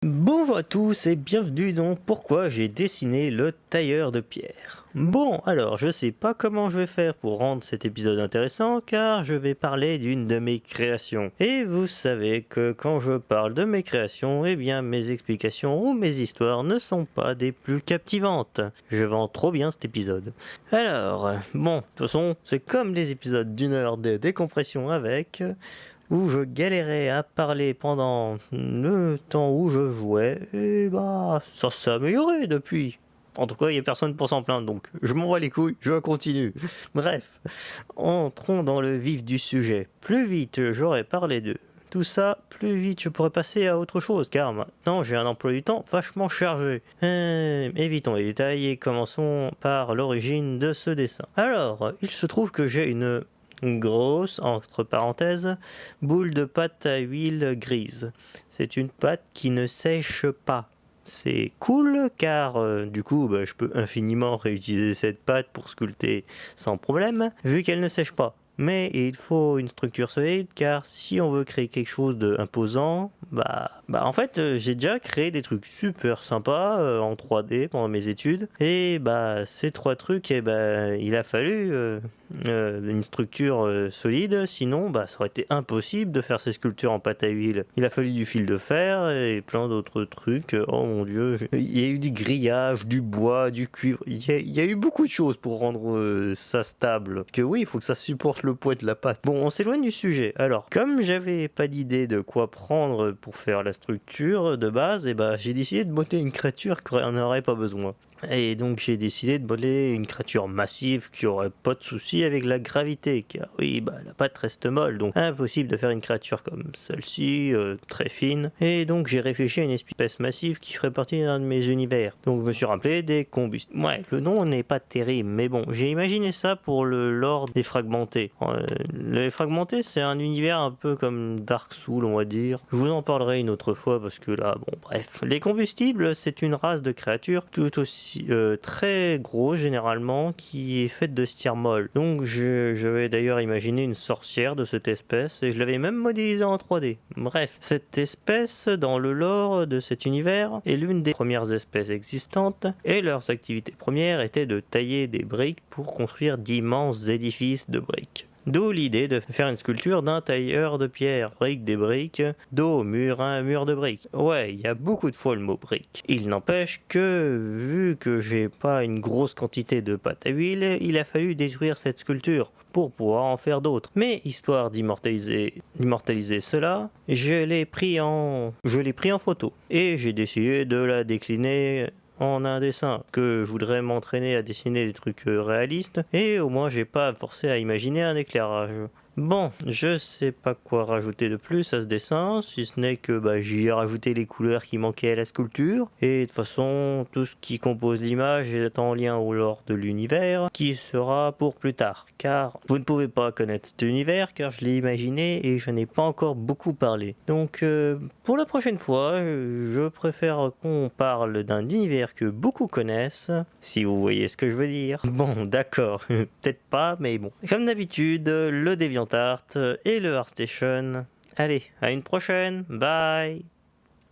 Bonjour à tous et bienvenue dans Pourquoi j'ai dessiné le tailleur de pierre. Bon, alors je sais pas comment je vais faire pour rendre cet épisode intéressant car je vais parler d'une de mes créations. Et vous savez que quand je parle de mes créations, eh bien mes explications ou mes histoires ne sont pas des plus captivantes. Je vends trop bien cet épisode. Alors, bon, de toute façon, c'est comme les épisodes d'une heure de décompression avec... où je galérais à parler pendant le temps où je jouais, et bah ça s'est amélioré depuis. En tout cas, il n'y a personne pour s'en plaindre, donc je m'en bats les couilles, je continue. Bref, entrons dans le vif du sujet. Plus vite j'aurais parlé de tout ça, plus vite je pourrais passer à autre chose, car maintenant j'ai un emploi du temps vachement chargé. Évitons les détails et commençons par l'origine de ce dessin. Alors, il se trouve que j'ai une grosse, entre parenthèses, boule de pâte à huile grise. C'est une pâte qui ne sèche pas. C'est cool car du coup je peux infiniment réutiliser cette pâte pour sculpter sans problème vu qu'elle ne sèche pas. Mais il faut une structure solide car si on veut créer quelque chose d'imposant, en fait j'ai déjà créé des trucs super sympas en 3D pendant mes études et ces trois trucs il a fallu une structure solide, sinon ça aurait été impossible de faire ces sculptures en pâte à huile. Il a fallu du fil de fer et plein d'autres trucs. Oh mon dieu, il y a eu du grillage, du bois, du cuivre, il y a eu beaucoup de choses pour rendre ça stable. Parce que oui, il faut que ça supporte le poids de la pâte. Bon, on s'éloigne du sujet. Alors, comme j'avais pas d'idée de quoi prendre pour faire la structure de base, j'ai décidé de monter une créature qui n'en aurait pas besoin. Et donc j'ai décidé de modeler une créature massive qui aurait pas de souci avec la gravité, car oui, la pâte reste molle, donc impossible de faire une créature comme celle-ci, très fine. Et donc j'ai réfléchi à une espèce massive qui ferait partie d'un de mes univers. Donc je me suis rappelé des combustibles. Ouais, le nom n'est pas terrible, mais bon, j'ai imaginé ça pour le lore des fragmentés. Les fragmentés, c'est un univers un peu comme Dark Souls, on va dire. Je vous en parlerai une autre fois parce que là, bon, bref. Les combustibles, c'est une race de créatures tout aussi très gros généralement qui est faite de cire molle. Donc j'avais d'ailleurs imaginé une sorcière de cette espèce et je l'avais même modélisée en 3D. Bref, cette espèce dans le lore de cet univers est l'une des premières espèces existantes et leurs activités premières étaient de tailler des briques pour construire d'immenses édifices de briques. D'où l'idée de faire une sculpture d'un tailleur de pierre. Briques des briques, dos, mur, un mur de briques. Ouais, il y a beaucoup de fois le mot brique. Il n'empêche que, vu que j'ai pas une grosse quantité de pâte à huile, il a fallu détruire cette sculpture pour pouvoir en faire d'autres. Mais histoire d'immortaliser cela, je l'ai pris en photo. Et j'ai décidé de la décliner en un dessin, que je voudrais m'entraîner à dessiner des trucs réalistes et au moins j'ai pas à me forcer à imaginer un éclairage. Bon, je sais pas quoi rajouter de plus à ce dessin, si ce n'est que j'y ai rajouté les couleurs qui manquaient à la sculpture, et de toute façon, tout ce qui compose l'image est en lien au lore de l'univers, qui sera pour plus tard, car vous ne pouvez pas connaître cet univers, car je l'ai imaginé et je n'ai pas encore beaucoup parlé. Donc, pour la prochaine fois, je préfère qu'on parle d'un univers que beaucoup connaissent, si vous voyez ce que je veux dire. Bon, d'accord, peut-être pas, mais bon. Comme d'habitude, le DeviantArt et le ArtStation. Allez, à une prochaine, bye!